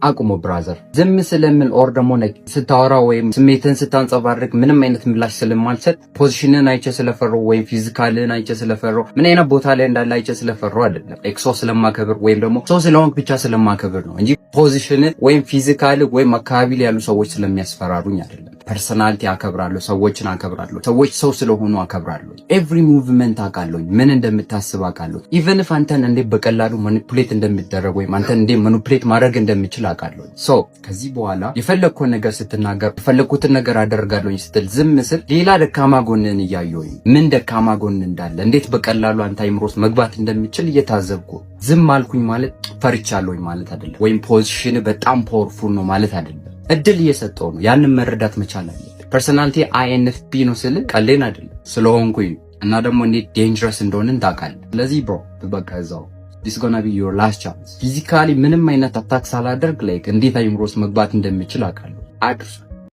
አቁሙ ብራዘር። ዝም ስለምን ኦር ደግሞ ስታወራ ወይም ስሜትን ስታንጸባርቅ ምንም አይነት ምላሽ ስለማልሰጥ ፖዚሽንን አይቼ ስለፈራው ወይም ፊዚካልን አይቼ ስለፈራው ምን አይነት ቦታ ላይ እንዳለ አይቼ ስለፈራው አይደለም። ሰው ስለማከብር ወይም ደግሞ ሰው ስለሆንክ ብቻ ስለማከብር ነው እንጂ ፖዚሽንን ወይም ፊዚካል ወይም አካባቢ ላይ ያሉ ሰዎች ስለሚያስፈራሩኝ አይደለም። ፐርሰናሊቲ አከብራለሁ፣ ሰዎችን አከብራለሁ፣ ሰዎች ሰው ስለሆኑ አከብራለሁ። ኤቭሪ ሙቭመንት አውቃለሁ፣ ምን እንደምታስብ አውቃለሁ። ኢቨን ኢፍ አንተን እንዴት በቀላሉ ማኒፑሌት እንደሚደረግ ወይም አንተን እንዴት ማኒፑሌት ማድረግ እንደምችል አውቃለሁ። ሶ ከዚህ በኋላ የፈለግኩትን ነገር ስትናገር የፈለግኩትን ነገር አደርጋለሁ ስትል ዝም ስል ሌላ ደካማ ጎንን እያየሁኝ ምን ደካማ ጎን እንዳለ እንዴት በቀላሉ አንተ አይምሮ ውስጥ መግባት እንደምችል እየታዘብኩ ዝም አልኩኝ ማለት ፈርቻለሁኝ ማለት አይደለም። ወይም ፖዚሽን በጣም ፓወርፉል ነው ማለት አይደለም። እድል እየሰጠው ነው። ያንን መረዳት መቻል አለ። ፐርሰናሊቲ INFP ነው ስል ቀሌን አይደለም ስለሆንኩኝ እና ደግሞ እንዴት ዴንጀረስ እንደሆነ ታውቃለህ። ስለዚህ ብሮ በቃ እዛው this gonna be your last chance። ፊዚካሊ ምንም አይነት አታክ ሳላደርግ እንዴት አይምሮስ መግባት እንደምችል አውቃለሁ። አድርሱ